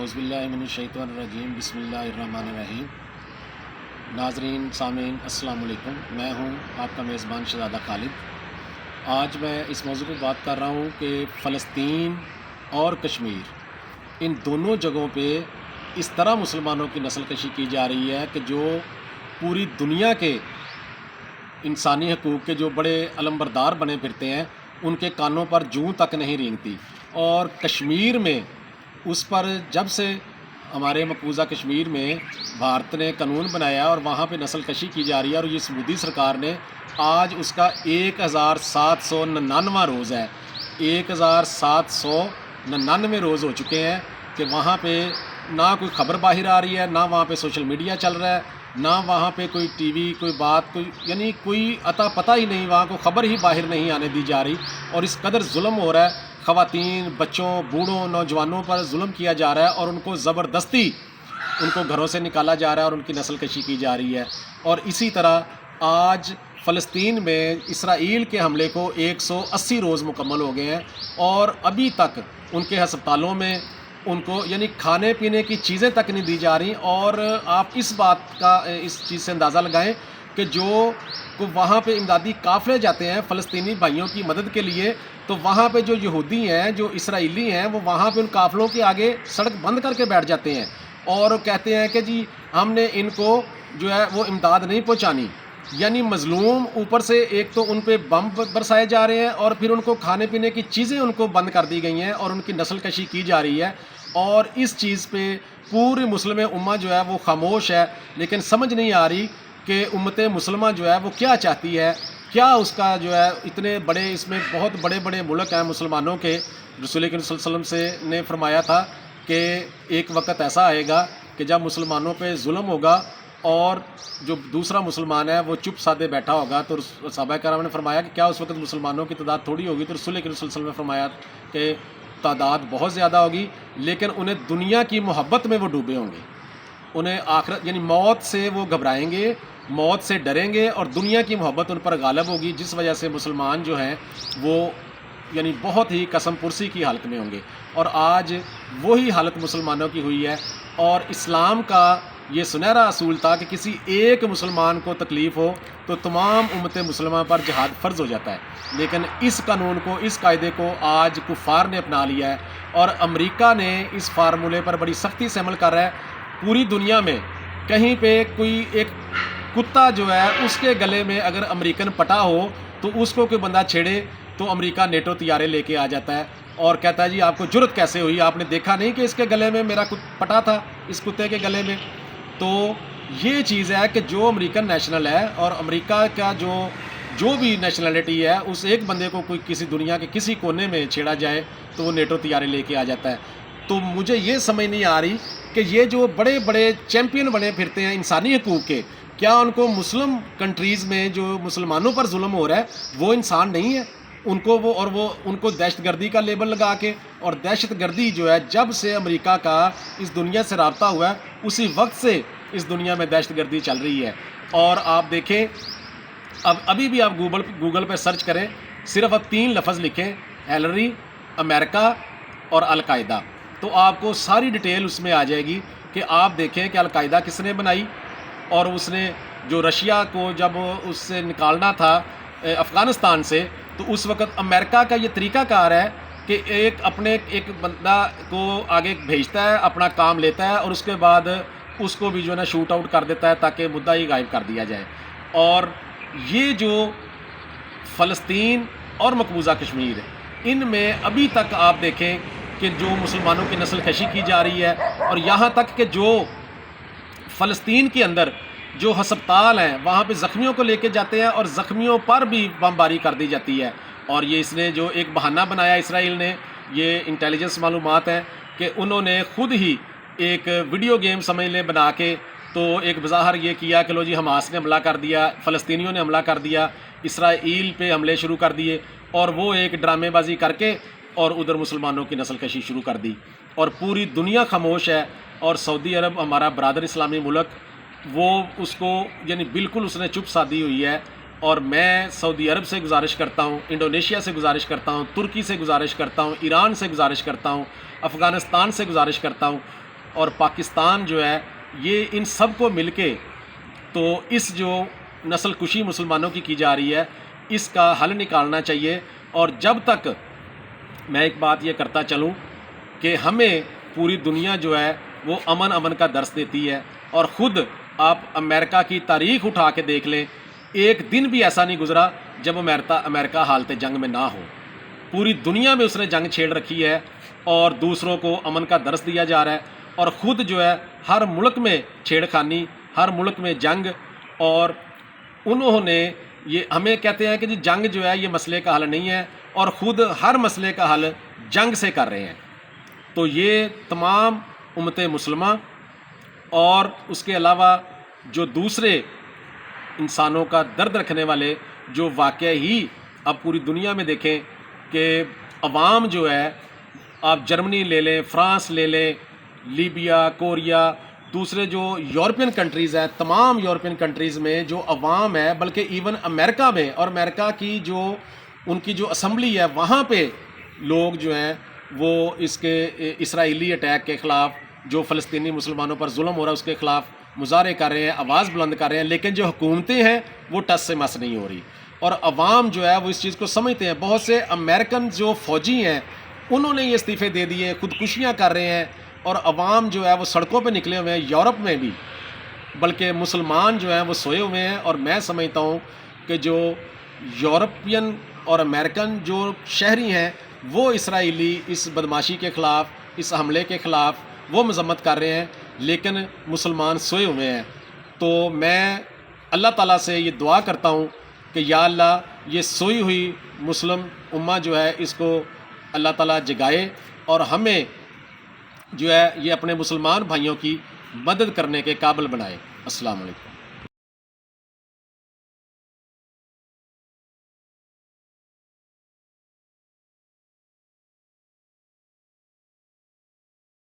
اعوذ باللہ من الشیطان الرجیم، بسم اللہ الرحمن الرحیم۔ ناظرین سامعین السلام علیکم، میں ہوں آپ کا میزبان شہزادہ خالد۔ آج میں اس موضوع پہ بات کر رہا ہوں کہ فلسطین اور کشمیر، ان دونوں جگہوں پہ اس طرح مسلمانوں کی نسل کشی کی جا رہی ہے کہ جو پوری دنیا کے انسانی حقوق کے جو بڑے علمبردار بنے پھرتے ہیں ان کے کانوں پر جوں تک نہیں رینگتی۔ اور کشمیر میں اس پر جب سے ہمارے مقبوضہ کشمیر میں بھارت نے قانون بنایا اور وہاں پہ نسل کشی کی جا رہی ہے، اور یہ مودی سرکار نے آج اس کا 1799واں روز ہے، 1799 روز ہو چکے ہیں کہ وہاں پہ نہ کوئی خبر باہر آ رہی ہے، نہ وہاں پہ سوشل میڈیا چل رہا ہے، نہ وہاں پہ کوئی ٹی وی کوئی بات یعنی کوئی عطا پتہ ہی نہیں، وہاں کو خبر ہی باہر نہیں آنے دی جا رہی۔ اور اس قدر ظلم ہو رہا ہے، خواتین، بچوں، بوڑھوں، نوجوانوں پر ظلم کیا جا رہا ہے، اور ان کو زبردستی ان کو گھروں سے نکالا جا رہا ہے اور ان کی نسل کشی کی جا رہی ہے۔ اور اسی طرح آج فلسطین میں اسرائیل کے حملے کو 180 روز مکمل ہو گئے ہیں، اور ابھی تک ان کے ہسپتالوں میں ان کو یعنی کھانے پینے کی چیزیں تک نہیں دی جا رہی۔ اور آپ اس بات کا اس چیز سے اندازہ لگائیں کہ جو وہاں پہ امدادی قافلے جاتے ہیں فلسطینی بھائیوں کی مدد کے لیے، تو وہاں پہ جو یہودی ہیں، جو اسرائیلی ہیں، وہ وہاں پہ ان قافلوں کے آگے سڑک بند کر کے بیٹھ جاتے ہیں اور کہتے ہیں کہ جی ہم نے ان کو جو ہے وہ امداد نہیں پہنچانی۔ یعنی مظلوم اوپر سے ایک تو ان پہ بم برسائے جا رہے ہیں، اور پھر ان کو کھانے پینے کی چیزیں ان کو بند کر دی گئی ہیں، اور ان کی نسل کشی کی جا رہی ہے۔ اور اس چیز پہ پوری مسلم امہ جو ہے وہ خاموش ہے، لیکن سمجھ نہیں آ رہی کہ امت مسلمہ جو ہے وہ کیا چاہتی ہے، کیا اس کا جو ہے اتنے بڑے اس میں بہت بڑے بڑے ملک ہیں مسلمانوں کے۔ رسول اکرم صلی اللہ علیہ وسلم سے نے فرمایا تھا کہ ایک وقت ایسا آئے گا کہ جب مسلمانوں پہ ظلم ہوگا اور جو دوسرا مسلمان ہے وہ چپ سادے بیٹھا ہوگا، تو صحابہ کرام نے فرمایا کہ کیا اس وقت مسلمانوں کی تعداد تھوڑی ہوگی؟ تو رسول اکرم صلی اللہ علیہ وسلم نے فرمایا کہ تعداد بہت زیادہ ہوگی، لیکن انہیں دنیا کی محبت میں وہ ڈوبے ہوں گے، انہیں آخرت یعنی موت سے وہ گھبرائیں گے، موت سے ڈریں گے، اور دنیا کی محبت ان پر غالب ہوگی، جس وجہ سے مسلمان جو ہیں وہ یعنی بہت ہی قسم پرسی کی حالت میں ہوں گے۔ اور آج وہی حالت مسلمانوں کی ہوئی ہے۔ اور اسلام کا یہ سنہرا اصول تھا کہ کسی ایک مسلمان کو تکلیف ہو تو تمام امت مسلمہ پر جہاد فرض ہو جاتا ہے، لیکن اس قانون کو، اس قاعدے کو آج کفار نے اپنا لیا ہے، اور امریکہ نے اس فارمولے پر بڑی سختی سے عمل کر رہا ہے۔ پوری دنیا میں کہیں پہ کوئی ایک کتا جو ہے اس کے گلے میں اگر امریکن پٹا ہو تو اس کو کوئی بندہ چھیڑے تو امریکہ نیٹو طیارے لے کے آ جاتا ہے اور کہتا ہے جی آپ کو جرت کیسے ہوئی، آپ نے دیکھا نہیں کہ اس کے گلے میں میرا پٹا تھا، اس کتے کے گلے میں۔ تو یہ چیز ہے کہ جو امریکن نیشنل ہے، اور امریکہ کا جو بھی نیشنلٹی ہے، اس ایک بندے کو کوئی کسی دنیا کے کسی کونے میں چھیڑا جائے تو وہ نیٹو طیارے لے کے آ جاتا ہے۔ تو مجھے یہ سمجھ نہیں آ رہی کہ یہ جو بڑے بڑے چیمپئن بنے پھرتے ہیں انسانی حقوق کے، کیا ان کو مسلم کنٹریز میں جو مسلمانوں پر ظلم ہو رہا ہے وہ انسان نہیں ہے؟ ان کو دہشت گردی کا لیبل لگا کے، اور دہشت گردی جو ہے جب سے امریکہ کا اس دنیا سے رابطہ ہوا ہے اسی وقت سے اس دنیا میں دہشت گردی چل رہی ہے۔ اور آپ دیکھیں، ابھی بھی آپ گوگل پہ سرچ کریں، صرف اب 3 لفظ لکھیں، ہیلری، امریکا اور القاعدہ، تو آپ کو ساری ڈیٹیل اس میں آ جائے گی کہ آپ دیکھیں کہ القاعدہ کس نے بنائی، اور اس نے جو رشیا کو جب اس سے نکالنا تھا افغانستان سے، تو اس وقت امریکہ کا یہ طریقہ کار ہے کہ ایک بندہ کو آگے بھیجتا ہے، اپنا کام لیتا ہے، اور اس کے بعد اس کو بھی جو ہے نا شوٹ آؤٹ کر دیتا ہے تاکہ مدعا ہی غائب کر دیا جائے۔ اور یہ جو فلسطین اور مقبوضہ کشمیر ہے، ان میں ابھی تک آپ دیکھیں کہ جو مسلمانوں کی نسل کشی کی جا رہی ہے، اور یہاں تک کہ جو فلسطین کے اندر جو ہسپتال ہیں وہاں پہ زخمیوں کو لے کے جاتے ہیں، اور زخمیوں پر بھی بمباری کر دی جاتی ہے۔ اور یہ اس نے جو ایک بہانہ بنایا اسرائیل نے، یہ انٹیلیجنس معلومات ہیں کہ انہوں نے خود ہی ایک ویڈیو گیم سمجھ لیں بنا کے، تو ایک بظاہر یہ کیا کہ لو جی حماس نے حملہ کر دیا، فلسطینیوں نے حملہ کر دیا، اسرائیل پہ حملے شروع کر دیے، اور وہ ایک ڈرامے بازی کر کے اور ادھر مسلمانوں کی نسل کشی شروع کر دی۔ اور پوری دنیا خاموش ہے، اور سعودی عرب ہمارا برادر اسلامی ملک، وہ اس کو یعنی بالکل اس نے چپ سادھی ہوئی ہے۔ اور میں سعودی عرب سے گزارش کرتا ہوں، انڈونیشیا سے گزارش کرتا ہوں، ترکی سے گزارش کرتا ہوں، ایران سے گزارش کرتا ہوں، افغانستان سے گزارش کرتا ہوں اور پاکستان جو ہے یہ ان سب کو مل کے تو اس جو نسل کشی مسلمانوں کی جا رہی ہے اس کا حل نکالنا چاہیے. اور جب تک میں ایک بات یہ کرتا چلوں کہ ہمیں پوری دنیا جو ہے وہ امن کا درس دیتی ہے، اور خود آپ امریکہ کی تاریخ اٹھا کے دیکھ لیں، ایک دن بھی ایسا نہیں گزرا جب امریکہ حالت جنگ میں نہ ہو. پوری دنیا میں اس نے جنگ چھیڑ رکھی ہے اور دوسروں کو امن کا درس دیا جا رہا ہے، اور خود جو ہے ہر ملک میں چھیڑ خانی، ہر ملک میں جنگ. اور انہوں نے یہ ہمیں کہتے ہیں کہ جی جنگ جو ہے یہ مسئلے کا حل نہیں ہے، اور خود ہر مسئلے کا حل جنگ سے کر رہے ہیں. تو یہ تمام امت مسلمہ اور اس کے علاوہ جو دوسرے انسانوں کا درد رکھنے والے جو واقعہ ہی اب پوری دنیا میں دیکھیں کہ عوام جو ہے، آپ جرمنی لے لیں، فرانس لے لیں، لیبیا، کوریا، دوسرے جو یورپین کنٹریز ہیں، تمام یورپین کنٹریز میں جو عوام ہے، بلکہ ایون امریکہ میں، اور امریکہ کی جو ان کی جو اسمبلی ہے وہاں پہ لوگ جو ہیں وہ اس کے اسرائیلی اٹیک کے خلاف، جو فلسطینی مسلمانوں پر ظلم ہو رہا ہے اس کے خلاف مظاہرے کر رہے ہیں، آواز بلند کر رہے ہیں. لیکن جو حکومتیں ہیں وہ ٹس سے مس نہیں ہو رہی، اور عوام جو ہے وہ اس چیز کو سمجھتے ہیں. بہت سے امریکن جو فوجی ہیں انہوں نے یہ استعفے دے دیے، خودکشیاں کر رہے ہیں، اور عوام جو ہے وہ سڑکوں پہ نکلے ہوئے ہیں یورپ میں بھی، بلکہ مسلمان جو ہیں وہ سوئے ہوئے ہیں. اور میں سمجھتا ہوں کہ جو یورپین اور امریکن جو شہری ہیں وہ اسرائیلی اس بدماشی کے خلاف، اس حملے کے خلاف وہ مذمت کر رہے ہیں، لیکن مسلمان سوئے ہوئے ہیں. تو میں اللہ تعالیٰ سے یہ دعا کرتا ہوں کہ یا اللہ یہ سوئی ہوئی مسلم امہ جو ہے اس کو اللہ تعالیٰ جگائے، اور ہمیں جو ہے یہ اپنے مسلمان بھائیوں کی مدد کرنے کے قابل بنائے. السلام علیکم.